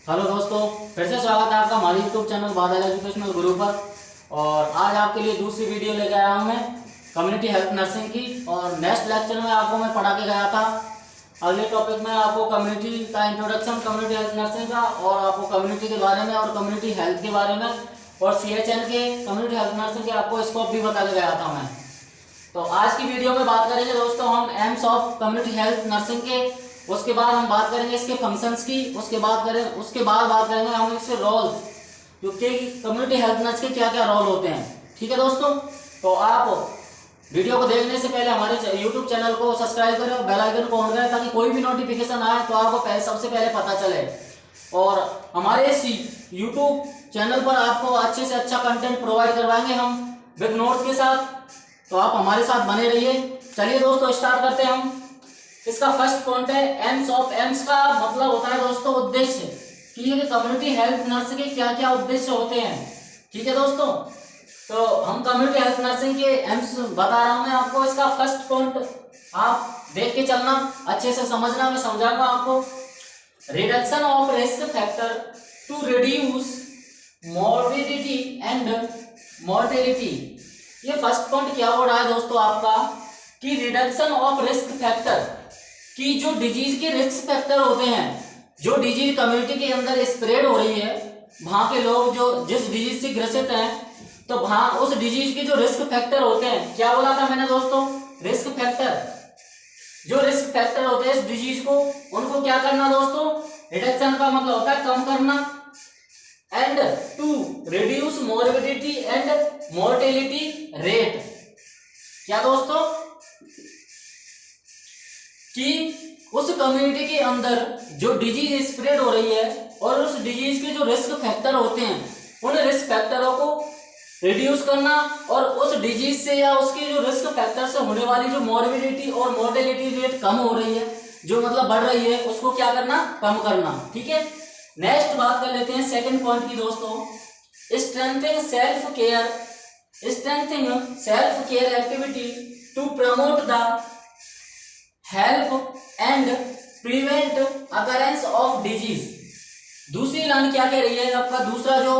Hello दोस्तों, फिर से स्वागत है आपका हमारे यूट्यूब चैनल बादल एजुकेशनल गुरु पर। और आज आपके लिए दूसरी वीडियो लेके आया हूँ मैं कम्युनिटी हेल्थ नर्सिंग की। और नेक्स्ट लेक्चर में आपको मैं पढ़ा के गया था। अगले टॉपिक में आपको कम्युनिटी का इंट्रोडक्शन कम्युनिटी हेल्थ नर्सिंग का, और आपको कम्युनिटी के बारे में और कम्युनिटी हेल्थ के बारे में और CHN के कम्युनिटी हेल्थ नर्सिंग के आपको स्कोप भी बता के गया था मैं। तो आज की वीडियो में बात करेंगे दोस्तों हम AIIMS of community health nursing के। उसके बाद हम बात करेंगे इसके फंक्शंस की। उसके बाद बात करेंगे हम इसके रोल्स, जो कि कम्युनिटी हेल्थ नर्स के क्या क्या रोल होते हैं। ठीक है दोस्तों, तो आप वीडियो को देखने से पहले हमारे यूट्यूब चैनल को सब्सक्राइब करें और बेल आइकन को ऑन करें, ताकि कोई भी नोटिफिकेशन आए तो आपको सबसे पहले पता चले। और हमारे इस यूट्यूब चैनल पर आपको अच्छे से अच्छा कंटेंट प्रोवाइड करवाएंगे हम विद नोट्स के साथ, तो आप हमारे साथ बने रहिए। चलिए दोस्तों, स्टार्ट करते हैं हम। इसका फर्स्ट पॉइंट है एम्स ऑफ। एम्स का मतलब होता है दोस्तों उद्देश्य, कि ये कम्युनिटी हेल्थ नर्स के क्या क्या उद्देश्य होते हैं। ठीक है दोस्तों, तो हम कम्युनिटी हेल्थ नर्सिंग के एम्स बता रहा हूं मैं आपको। इसका फर्स्ट पॉइंट आप देख के चलना, अच्छे से समझना, मैं समझाऊंगा आपको। Reduction of risk factor to reduce morbidity and mortality. ये फर्स्ट पॉइंट क्या हो रहा है दोस्तों आपका, कि रिडक्शन ऑफ रिस्क फैक्टर, कि जो डिजीज के रिस्क फैक्टर होते हैं, जो डिजीज कम्युनिटी के अंदर स्प्रेड हो रही है, वहां के लोग जो जिस डिजीज से ग्रसित हैं, तो वहां उस डिजीज के जो रिस्क फैक्टर होते हैं, क्या बोला था मैंने दोस्तों, रिस्क फैक्टर। जो रिस्क फैक्टर होते हैं इस डिजीज को, उनको क्या करना दोस्तों, रिडक्शन का मतलब होता है कम करना, and to reduce morbidity and mortality rate. क्या दोस्तों, कि उस कम्युनिटी के अंदर जो डिजीज स्प्रेड हो रही है और उस डिजीज के जो रिस्क फैक्टर होते हैं, उन रिस्क फैक्टरों को रिड्यूस करना, और उस डिजीज से या उसके जो रिस्क फैक्टर से होने वाली जो मॉर्बिडिटी और मोर्टेलिटी रेट कम हो रही है, जो मतलब बढ़ रही है, उसको क्या करना, कम करना। ठीक है, नेक्स्ट बात कर लेते हैं सेकंड पॉइंट की दोस्तों। Strengthening self care activity to promote the help and prevent occurrence of disease. दूसरी लाइन क्या कह रही है आपका, दूसरा जो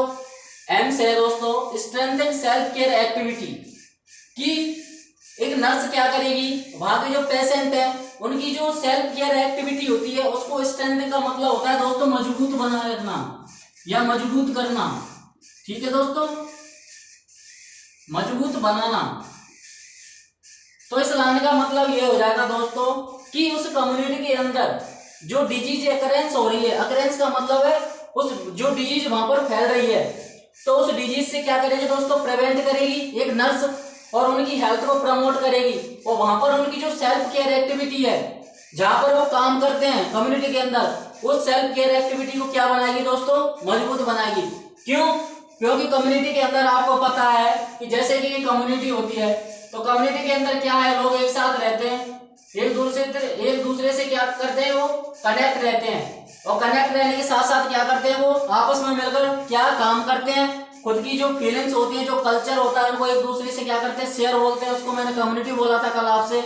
एम्स है दोस्तों, स्ट्रेंथनिंग सेल्फ केयर एक्टिविटी, कि एक नर्स क्या करेगी, वहां के जो पेशेंट है उनकी जो सेल्फ केयर एक्टिविटी होती है, उसको स्ट्रेंथ का मतलब होता है दोस्तों मजबूत बना रखना या मजबूत करना। ठीक है दोस्तों, मजबूत बनाना। तो इस लाइन का मतलब ये हो जाएगा दोस्तों, कि उस कम्युनिटी के अंदर जो डिजीज अकरेंस हो रही है, अकरेंस का मतलब है उस जो डिजीज वहां पर फैल रही है, तो उस डिजीज से क्या करेगी दोस्तों, प्रिवेंट करेगी एक नर्स, और उनकी हेल्थ को प्रमोट करेगी। और वहां पर उनकी जो सेल्फ केयर एक्टिविटी है, जहां पर वो काम करते हैं कम्युनिटी के अंदर, उस सेल्फ केयर एक्टिविटी को क्या बनाएगी दोस्तों, मजबूत बनाएगी। क्यों, क्योंकि कम्युनिटी के अंदर आपको पता है कि जैसे कि कम्युनिटी होती है, तो कम्युनिटी के अंदर क्या है, लोग एक साथ रहते हैं, एक दूसरे से क्या करते हैं, वो कनेक्ट रहते हैं, और कनेक्ट रहने के साथ साथ क्या करते हैं, वो आपस में मिलकर क्या काम करते हैं, खुद की जो फीलिंग्स होती है, जो कल्चर होता है, उनको एक दूसरे से क्या करते हैं, शेयर बोलते हैं। उसको मैंने कम्युनिटी बोला था कल आपसे।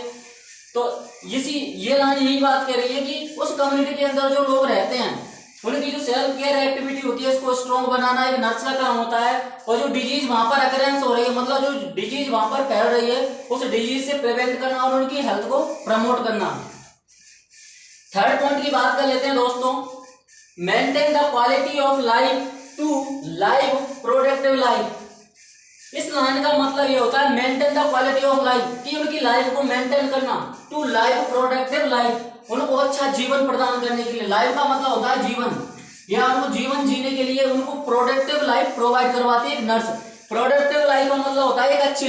तो ये लाइन यही बात कर रही है कि उस कम्युनिटी के अंदर जो लोग रहते हैं, उनकी जो सेल्फ केयर एक्टिविटी होती है, उसको स्ट्रॉन्ग बनाना एक नर्स का काम होता है। और जो डिजीज वहां पर अकरेंस हो रही है, मतलब जो डिजीज वहां पर फैल रही है, उस डिजीज से प्रिवेंट करना और उनकी हेल्थ को प्रमोट करना। थर्ड पॉइंट की बात कर लेते हैं दोस्तों, maintain the quality of life to live productive life. इस लाइन का मतलब ये होता है maintain the quality of life, कि उनकी लाइफ को मेंटेन करना, टू लाइव प्रोडक्टिव लाइफ, उनको अच्छा जीवन प्रदान करने के लिए। लाइफ का मतलब होता है जीवन, या उनको जीवन जीने के लिए उनको प्रोडक्टिव लाइफ प्रोवाइड करवाती है एक नर्स। प्रोडक्टिव लाइफ का मतलब होता है एक अच्छी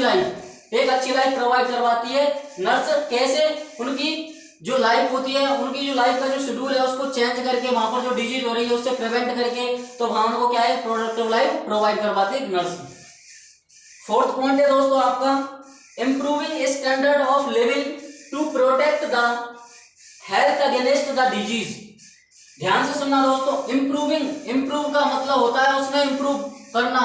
लाइफ प्रोवाइड करवाती है नर्स। कैसे, उनकी जो लाइफ होती है, उनकी जो लाइफ का जो शेड्यूल है, उसको चेंज करके वहां पर जो डिजीज हो रही है उससे प्रिवेंट करके, तो वहां उनको क्या है, प्रोडक्टिव लाइफ प्रोवाइड करवाती है एक नर्स। फोर्थ पॉइंट है दोस्तों आपका, improving standard of living to protect the health against the disease. ध्यान से सुनना दोस्तों, इंप्रूव का मतलब होता है उसमें इंप्रूव करना,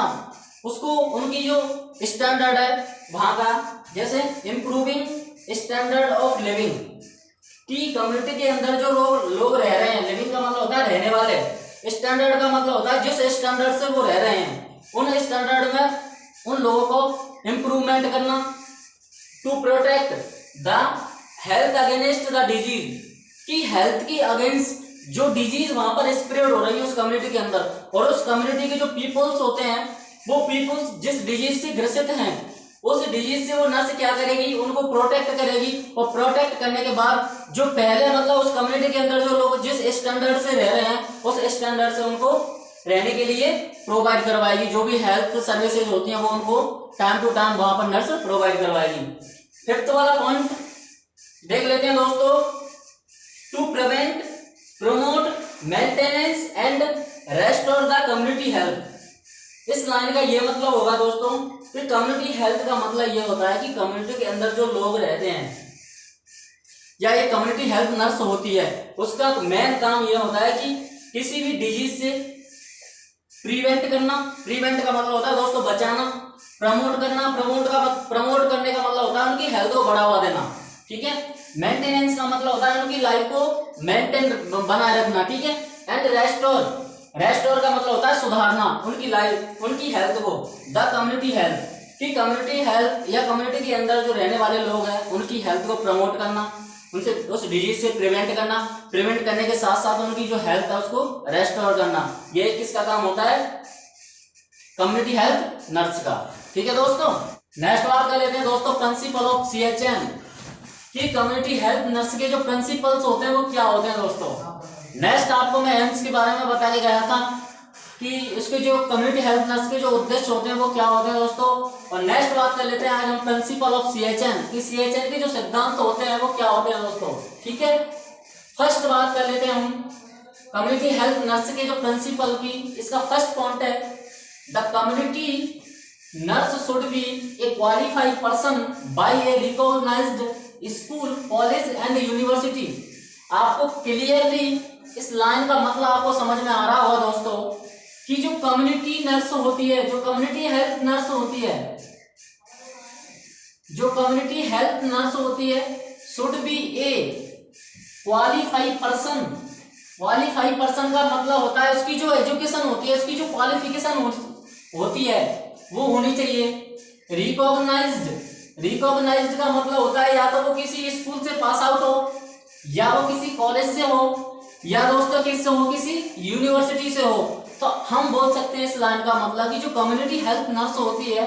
उसको उनकी जो स्टैंडर्ड है वहां का, जैसे इंप्रूविंग स्टैंडर्ड ऑफ लिविंग, कि कम्युनिटी के अंदर जो लोग रह रहे हैं, लिविंग का मतलब होता है रहने वाले, स्टैंडर्ड का मतलब होता है जिस स्टैंडर्ड से वो रह रहे हैं उन स्टैंडर्ड में उन लोगों को इम्प्रूवमेंट करना, to protect the health against the disease, की हेल्थ की अगेंस्ट जो डिजीज वहां पर स्प्रेड हो रही है उस कम्युनिटी के अंदर, और उस कम्युनिटी के जो पीपल्स होते हैं वो पीपल्स जिस डिजीज से ग्रसित हैं उस डिजीज से वो नर्स क्या करेगी, उनको प्रोटेक्ट करेगी, और प्रोटेक्ट करने के बाद जो पहले मतलब उस कम्युनिटी के अंदर जो लोग जिस स्टैंडर्ड से रह रहे हैं उस स्टैंडर्ड से उनको रहने के लिए प्रोवाइड करवाएगी। जो भी हेल्थ सर्विसेज होती हैं वो उनको टाइम टू टाइम वहां पर नर्स प्रोवाइड करवाएगी। फिफ्थ वाला पॉइंट देख लेते हैं दोस्तों, to prevent, promote, maintenance and restore the community health. इस लाइन का ये मतलब होगा दोस्तों कि कम्युनिटी हेल्थ का मतलब ये होता है कि कम्युनिटी के अंदर जो लोग रहते हैं या ये कम्युनिटी हेल्थ नर्स होती है उसका मेन काम ये होता है कि किसी भी डिजीज से प्रिवेंट करना, प्रिवेंट का मतलब होता है दोस्तों बचाना, प्रमोट करना, प्रमोट करने का मतलब होता है उनकी हेल्थ को बढ़ावा देना, ठीक है। मेंटेनेंस का मतलब होता है उनकी लाइफ को मेंटेन बनाए रखना, ठीक है। एंड रेस्टोर, रेस्टोर का मतलब होता है सुधारना उनकी लाइफ, उनकी हेल्थ को, द कम्युनिटी हेल्थ, कि कम्युनिटी हेल्थ या कम्युनिटी के अंदर जो रहने वाले लोग हैं उनकी हेल्थ को प्रमोट करना, उनसे उस डिजीज से प्रिवेंट करना, प्रिवेंट करने के साथ साथ उनकी जो हेल्थ है उसको रेस्टोर करना, ये किसका काम होता है, कम्युनिटी हेल्थ नर्स का, ठीक है दोस्तों। नेक्स्ट बात कर लेते हैं दोस्तों प्रिंसिपल ऑफ CHN, कि कम्युनिटी हेल्थ नर्स के जो प्रिंसिपल्स होते हैं वो क्या होते हैं दोस्तों। नेक्स्ट आपको मैं एम्स के बारे में बता के गया था कि इसके जो कम्युनिटी हेल्थ नर्स के जो उद्देश्य होते हैं वो क्या होते हैं दोस्तों। और नेक्स्ट बात कर लेते हैं आज हम प्रिंसिपल ऑफ CHN, कि CHN के जो सिद्धांत होते हैं वो क्या होते हैं दोस्तों, ठीक है। फर्स्ट बात कर लेते हैं हम कम्युनिटी हेल्थ नर्स के जो प्रिंसिपल की, इसका फर्स्ट पॉइंट है the community nurse should be a qualified person by a recognized school, college and university. आपको क्लियरली इस लाइन का मतलब आपको समझ में आ रहा होगा दोस्तों कि जो कम्युनिटी नर्स होती है, जो कम्युनिटी हेल्थ नर्स होती है, जो कम्युनिटी हेल्थ नर्स होती है should be a qualified person. Qualified person का मतलब होता है उसकी जो एजुकेशन होती है, उसकी जो क्वालिफिकेशन होती है वो होनी चाहिए रिकॉग्नाइज्ड। रिकॉग्नाइज्ड का मतलब होता है या तो वो किसी स्कूल से पास आउट हो, या वो किसी कॉलेज से हो, या दोस्तों किससे हो, किसी यूनिवर्सिटी से हो। तो हम बोल सकते हैं इस लाइन का मतलब कि जो कम्युनिटी हेल्थ नर्स होती है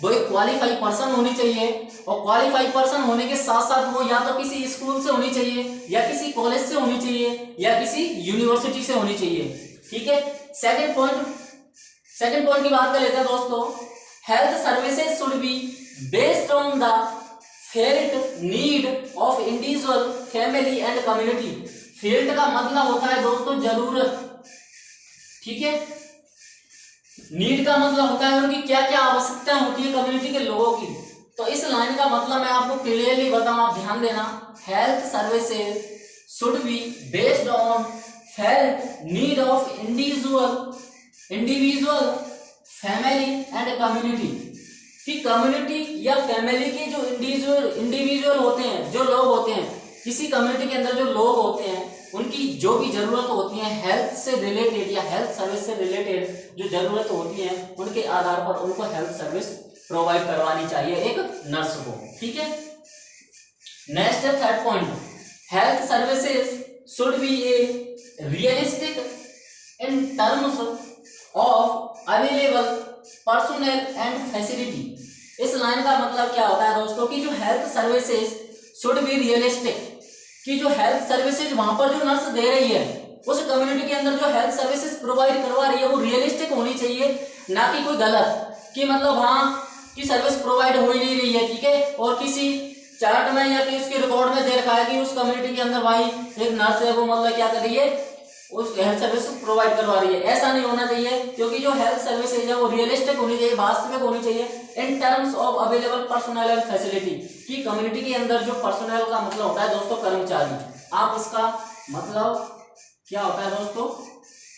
वो एक क्वालिफाइड पर्सन होनी चाहिए, और क्वालिफाइड पर्सन होने के साथ साथ वो या तो किसी स्कूल से होनी चाहिए, या किसी कॉलेज से होनी चाहिए, या किसी यूनिवर्सिटी से होनी चाहिए, ठीक है। सेकंड पॉइंट की बात कर लेते हैं दोस्तों, health services should be based on the felt need of individual, family and community. Felt का मतलब होता है दोस्तों जरूरत, ठीक है। नीड का मतलब होता है उनकी क्या क्या आवश्यकताएं होती है कम्युनिटी के लोगों की। तो इस लाइन का मतलब मैं आपको क्लियरली बताऊं, आप ध्यान देना, health services should be based on felt need of individual family and community. कि कम्युनिटी या फैमिली के जो इंडिविजुअल होते हैं, जो लोग होते हैं किसी कम्युनिटी के अंदर, जो लोग होते हैं उनकी जो भी जरूरत होती है हेल्थ से रिलेटेड या हेल्थ सर्विस से रिलेटेड जो जरूरत होती है उनके आधार पर उनको हेल्थ सर्विस प्रोवाइड करवानी चाहिए एक नर्स को, ठीक है। नेक्स्ट है third point, health services should be A realistic in terms of available personnel and facility. इस लाइन का मतलब क्या होता है दोस्तों कि जो health services should be realistic, कि जो हेल्थ सर्विसेज वहां पर जो नर्स दे रही है उस कम्युनिटी के अंदर जो हेल्थ सर्विसेज प्रोवाइड करवा रही है वो रियलिस्टिक होनी चाहिए, ना कि कोई गलत कि मतलब वहां की सर्विस प्रोवाइड हो ही नहीं रही है, ठीक है। और किसी चार्ट में या किसी रिकॉर्ड में दे रखा है कि उस कम्युनिटी के अंदर भाई एक नर्स है वो मतलब क्या कर रही है, उस हेल्थ सर्विस प्रोवाइड करवा रही है। ऐसा नहीं होना चाहिए, क्योंकि जो हेल्थ सर्विसेज है वो रियलिस्टिक होनी चाहिए, वास्तविक होनी चाहिए in terms of available personal and facility. कि कम्युनिटी के अंदर जो पर्सनल का मतलब होता है दोस्तों कर्मचारी, आप इसका मतलब क्या होता है दोस्तों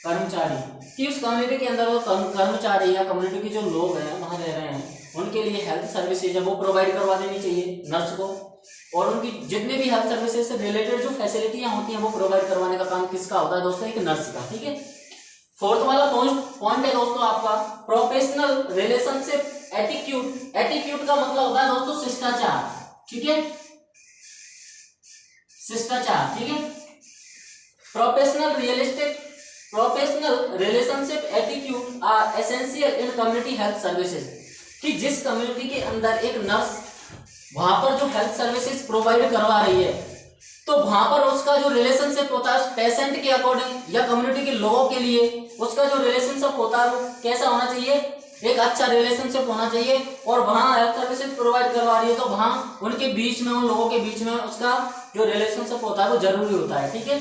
कर्मचारी, कि उस कम्युनिटी के अंदर वो कर्मचारी या कम्युनिटी के जो लोग हैं वहां रह रहे हैं उनके लिए हेल्थ सर्विसेज है वो प्रोवाइड करवा देनी चाहिए नर्स को, और उनकी जितने भी हेल्थ सर्विसेज से रिलेटेड जो फैसिलिटियां होती हैं वो प्रोवाइड करवाने का काम किसका होता है दोस्तों, एक नर्स का, ठीक है। फोर्थ वाला पॉइंट है दोस्तों आपका प्रोफेशनल रिलेशनशिप एटीट्यूड। एटीट्यूड का मतलब होता है दोस्तों शिष्टाचार, ठीक है, शिष्टाचार, ठीक है। Professional relationship attitude are essential in community health services, कि जिस कम्युनिटी के अंदर एक नर्स वहां पर जो हेल्थ सर्विसेज प्रोवाइड करवा रही है, तो वहां पर उसका जो रिलेशनशिप होता है पेशेंट के अकॉर्डिंग या कम्युनिटी के लोगों के लिए उसका जो रिलेशनशिप होता है वो कैसा होना चाहिए, एक अच्छा रिलेशनशिप होना चाहिए। और वहां हेल्थ सर्विसेज प्रोवाइड करवा रही है तो वहां उनके बीच में, उन लोगों के बीच में उसका जो रिलेशनशिप होता है वो जरूरी होता है, ठीक है।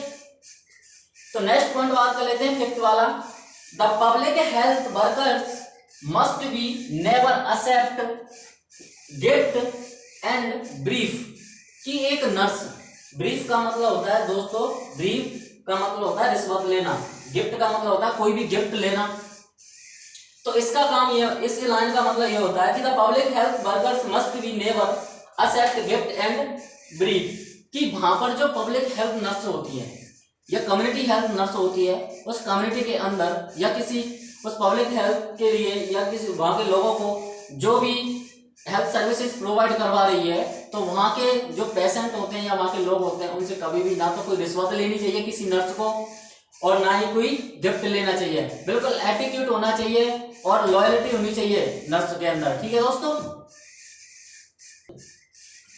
तो नेक्स्ट पॉइंट बात कर लेते हैं फिफ्थ वाला, the public health workers must be never accept gift and brief, कि एक नर्स, ब्रीफ का मतलब होता है दोस्तों, ब्रीफ का मतलब होता है रिश्वत लेना, गिफ्ट का मतलब होता है कोई भी गिफ्ट लेना। तो इसका काम ये, इस लाइन का मतलब ये होता है कि the public health workers must be never accept gift and brief, कि वहां पर जो पब्लिक हेल्थ नर्स होती है या कम्युनिटी हेल्थ नर्स होती है, उस कम्युनिटी के अंदर या किसी उस पब्लिक हेल्थ के लिए या किसी वहां के लोगों को जो भी हेल्थ सर्विसेज प्रोवाइड करवा रही है, तो वहां के जो पेशेंट होते हैं या वहां के लोग होते हैं उनसे कभी भी ना तो कोई रिश्वत लेनी चाहिए किसी नर्स को और ना ही कोई गिफ्ट लेना चाहिए। बिल्कुल एटीट्यूड होना चाहिए और लॉयल्टी होनी चाहिए नर्स के अंदर, ठीक है दोस्तों।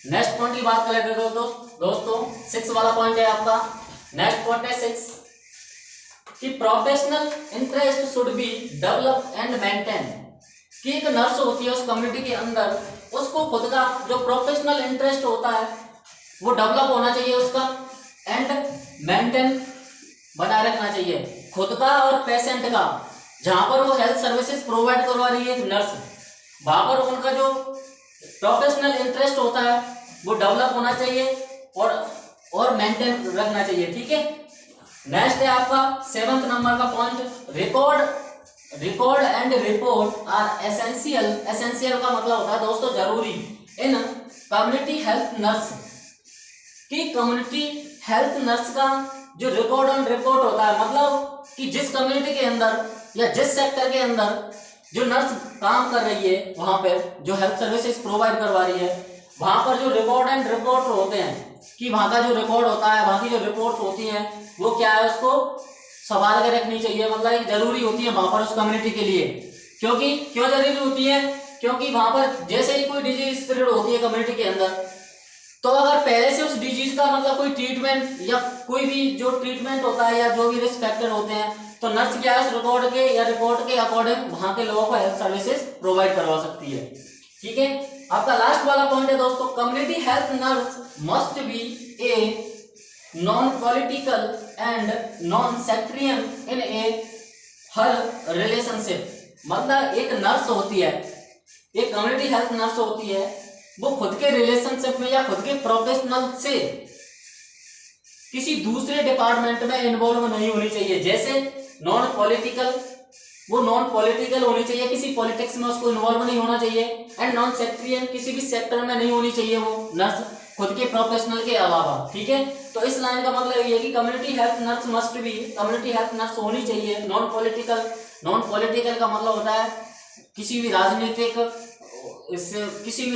नेक्स्ट पॉइंट की बात कर लेते हैं दोस्तों, 6 वाला पॉइंट है आपका। नेक्स्ट पॉइंट है 6 कि professional interest should be develop and maintain, कि एक नर्स होती है उस कम्युनिटी के अंदर, उसको खुद का जो प्रोफेशनल इंटरेस्ट होता है वो डेवलप होना चाहिए उसका, एंड मेंटेन बनाए रखना चाहिए खुद का और पेशेंट का। जहां पर वो हेल्थ सर्विसेज प्रोवाइड करवा रही है नर्स, वहां पर उनका जो प्रोफेशनल इंटरेस्ट होता है वो डेवलप होना चाहिए और मेंटेन रखना चाहिए, ठीक है। नेक्स्ट है आपका 7th नंबर का point, record and report are essential. Essential का मतलब होता है दोस्तों जरूरी, इन कम्युनिटी हेल्थ नर्स, की कम्युनिटी हेल्थ नर्स का जो रिकॉर्ड एंड रिपोर्ट होता है, मतलब कि जिस कम्युनिटी के अंदर या जिस सेक्टर के अंदर जो नर्स काम कर रही है, वहां पे जो हेल्थ सर्विसेज प्रोवाइड करवा रही है, वहां पर जो रिकॉर्ड एंड रिपोर्ट होते हैं, कि वहां का जो रिकॉर्ड होता है, वहां की जो रिपोर्ट्स होती हैं वो क्या है, उसको संभाल के रखनी चाहिए, मतलब एक जरूरी होती है वहां पर उस कम्युनिटी के लिए। क्योंकि क्यों जरूरी होती है, क्योंकि वहां पर जैसे ही कोई डिजीज स्प्रेड होती है कम्युनिटी के अंदर, तो अगर पहले से उस डिजीज का मतलब कोई ट्रीटमेंट या कोई भी जो ट्रीटमेंट होता है या जो भी रिस्क फैक्टर होते हैं, तो नर्स क्या है उस रिकॉर्ड के या रिपोर्ट के अकॉर्डिंग वहां के लोगों को हेल्थ सर्विसेज प्रोवाइड करवा सकती है, ठीक है। आपका लास्ट वाला पॉइंट है दोस्तों, community health nurse must be a non political and non sectarian in a her relationship, मतलब एक नर्स होती है, एक कम्युनिटी हेल्थ नर्स होती है, वो खुद के रिलेशनशिप में या खुद के प्रोफेशनल से किसी दूसरे डिपार्टमेंट में इन्वॉल्व नहीं होनी चाहिए। जैसे नॉन पॉलिटिकल, वो नॉन पॉलिटिकल होनी चाहिए, किसी पॉलिटिक्स में उसको इन्वॉल्व नहीं होना चाहिए, एंड नॉन सेक्टरियन, किसी भी सेक्टर में नहीं होनी चाहिए वो नर्स खुद के प्रोफेशनल के अलावा, ठीक है। तो इस लाइन का मतलब ये है कि community health nurse must B, community health nurse होनी चाहिए नॉन पॉलिटिकल। नॉन पॉलिटिकल का मतलब होता है किसी भी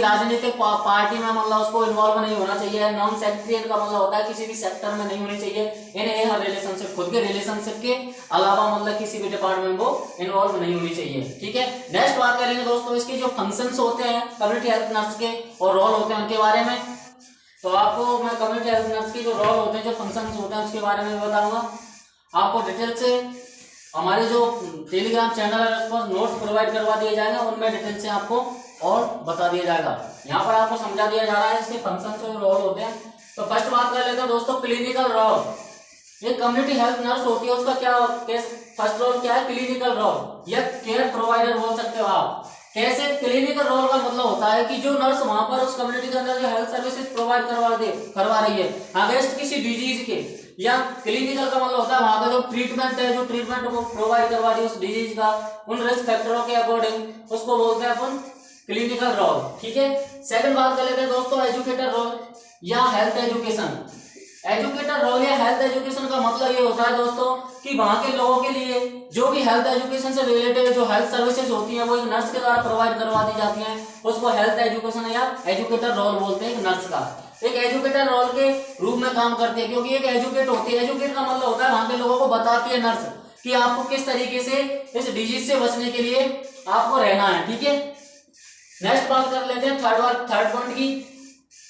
राजनीतिक पार्टी में मतलब उसको इन्वॉल्व नहीं होना चाहिए। नॉन सेक्टरियन का मतलब होता है किसी भी सेक्टर में नहीं होनी चाहिए, यानी हर रिलेशनशिप खुद के रिलेशनशिप के अलावा मतलब किसी भी डिपार्टमेंट में वो इन्वॉल्व नहीं होनी चाहिए, ठीक है। नेक्स्ट बात करेंगे दोस्तों इसके जो फंक्शंस होते हैं कम्युनिटी हेल्थ नर्स के और रोल होते हैं उनके बारे में। तो आपको मैं कम्युनिटी हेल्थ नर्स के जो रोल होते हैं, जो फंक्शंस होते हैं उसके बारे में बताऊंगा। आपको डिटेल से हमारे जो टेलीग्राम चैनल है उस पर नोट्स प्रोवाइड करवा दिए जाएंगे, उनमें डिटेल से आपको और बता दिया जाएगा। यहाँ पर आपको समझा दिया जा रहा है इसके फंक्शंस और रोल होते हैं। तो फर्स्ट बात कर लेते हैं दोस्तों क्लिनिकल रोल। एक कम्युनिटी हेल्थ नर्स होती है, उसका क्या फर्स्ट रोल क्या है, क्लिनिकल रोल या केयर प्रोवाइडर बोल सकते हो आप। कैसे, क्लिनिकल रोल का मतलब होता है कि जो नर्स वहां पर उस कम्युनिटी के अंदर जो हेल्थ सर्विसेज प्रोवाइड करवा रही है अगेंस्ट किसी डिजीज के, या क्लिनिकल का मतलब होता है वहां का जो ट्रीटमेंट है, जो ट्रीटमेंट वो प्रोवाइड करवा रही है उस डिजीज का, उन रिस्क फैक्टरों के अकॉर्डिंग, उसको बोलते हैं अपन क्लिनिकल रोल, ठीक है। सेकंड बात कर लेते हैं दोस्तों एजुकेटर रोल या हेल्थ एजुकेशन। एजुकेटर रोल या हेल्थ एजुकेशन का मतलब ये होता है दोस्तों कि वहाँ के लोगों के लिए जो भी हेल्थ एजुकेशन से रिलेटेड जो हेल्थ सर्विसेज होती हैं वो एक नर्स के द्वारा प्रोवाइड करवा दी जाती हैं, उसको हेल्थ एजुकेशन या एजुकेटर रोल बोलते हैं। एक नर्स का एक एजुकेटर रोल के रूप में काम करती है, क्योंकि एक एजुकेट होती है। एजुकेट का मतलब होता है वहाँ के लोगों को बताती है नर्स कि आपको किस तरीके से इस डिजीज से बचने के लिए आपको रहना है। ठीक है, नेक्स्ट बात कर लेते हैं थर्ड पॉइंट की,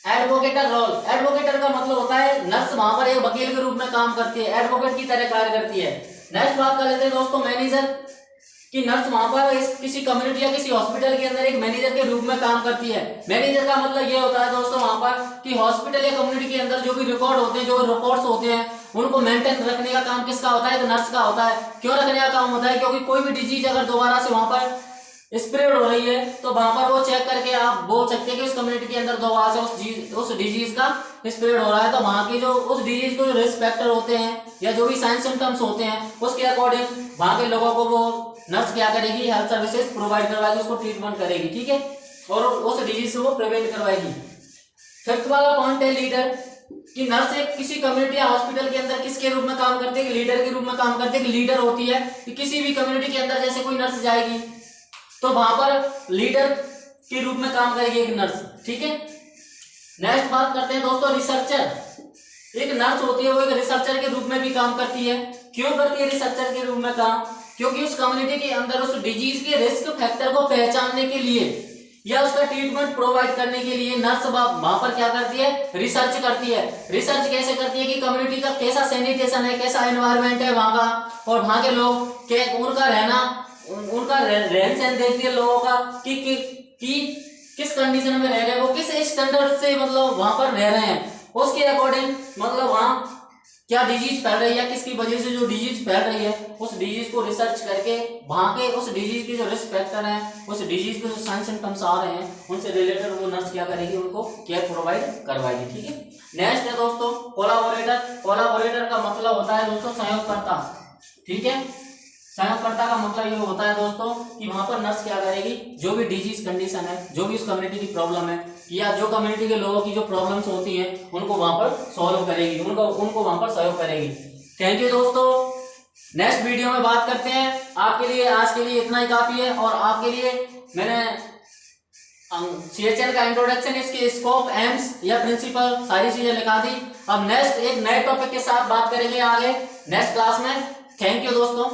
एडवोकेटर रोल। एडवोकेटर का मतलब होता है नर्स वहां पर एक वकील के रूप में काम करती है, एडवोकेट की तरह कार्य करती है। नेक्स्ट बात कर लेते हैं दोस्तों मैनेजर कि नर्स वहां पर किसी कम्युनिटी या किसी हॉस्पिटल के अंदर एक मैनेजर के रूप में काम करती है। मैनेजर का मतलब ये होता है दोस्तों वहां पर कि हॉस्पिटल या कम्युनिटी के अंदर जो भी रिकॉर्ड होते हैं, जो रिपोर्ट्स होते हैं, उनको मेंटेन रखने का काम किसका होता है? तो नर्स का होता है। क्यों रखने का काम होता है? क्योंकि कोई भी डिजीज अगर दोबारा से वहां पर स्प्रेड हो रही है तो वहां पर वो चेक करके आप बोल सकते हैं कि उस कम्युनिटी के अंदर दोबारा से उस डिजीज का स्प्रेड हो रहा है, तो वहां की जो उस डिजीज को जो रिस्क फैक्टर होते हैं या जो भी साइन सिम्टम्स होते हैं उसके अकॉर्डिंग वहां के लोगों को वो नर्स क्या करेगी? हेल्थ सर्विसेज प्रोवाइड करवाएगी, उसको ट्रीटमेंट करेगी। ठीक है, और उस डिजीज से वो प्रिवेंट करवाएगी। फिफ्थ वाला पॉइंट है लीडर कि नर्स एक किसी कम्युनिटी या हॉस्पिटल के अंदर किसके रूप में काम करती है? लीडर के रूप में काम करती है। लीडर होती है कि किसी भी कम्युनिटी के अंदर जैसे कोई नर्स जाएगी तो वहां पर लीडर के रूप में काम करेगी एक नर्स। ठीक है, नेक्स्ट बात करते हैं दोस्तों रिसर्चर। एक नर्स होती है वो एक रिसर्चर के रूप में भी काम करती है। क्यों करती है रिसर्चर के रूप में काम? क्योंकि उस कम्युनिटी के अंदर उस डिजीज के रिस्क फैक्टर को पहचानने के लिए या उसका ट्रीटमेंट प्रोवाइड करने के लिए नर्स वहां पर क्या करती है? रिसर्च करती है। रिसर्च कैसे करती है कि कम्युनिटी का कैसा सैनिटेशन है, कैसा एनवायरनमेंट है वहां का, और वहां के लोग उनका रहना, उनका रहन सहन देखती है लोगों का कि किस कंडीशन में रह रहे हैं, वो किस स्टैंडर्ड से मतलब वहां पर रह रहे हैं, उसके अकॉर्डिंग मतलब वहां क्या डिजीज फैल रही है, किसकी वजह से जो डिजीज फैल रही है उस डिजीज को रिसर्च करके वहां के उस डिजीज के जो रिस्क फैक्टर हैं, उस डिजीज के जो साइन सिम्टम्स आ रहे हैं उनसे रिलेटेड वो नर्स क्या करेगी? उनको केयर प्रोवाइड करवाएगी। ठीक है, नेक्स्ट है दोस्तों कोलाबोरेटर। कोलाबोरेटर का मतलब होता है दोस्तों सहयोगकर्ता। ठीक है, सहयोगकर्ता का मतलब ये होता है दोस्तों कि वहां पर नर्स क्या करेगी? जो भी डिजीज कंडीशन है, जो भी उस कम्युनिटी की प्रॉब्लम है या जो कम्युनिटी के लोगों की जो प्रॉब्लम्स होती हैं उनको वहां पर सॉल्व करेगी, उनको वहां पर सहयोग करेगी। थैंक यू दोस्तों, नेक्स्ट वीडियो में बात करते हैं। आपके लिए आज के लिए इतना ही काफी है, और आपके लिए मैंने CHL का इंट्रोडक्शन, इसके स्कोप, एम्स या प्रिंसिपल सारी चीजें लिखा दी। अब नेक्स्ट एक नए टॉपिक के साथ बात करेंगे आगे नेक्स्ट क्लास में। थैंक यू दोस्तों।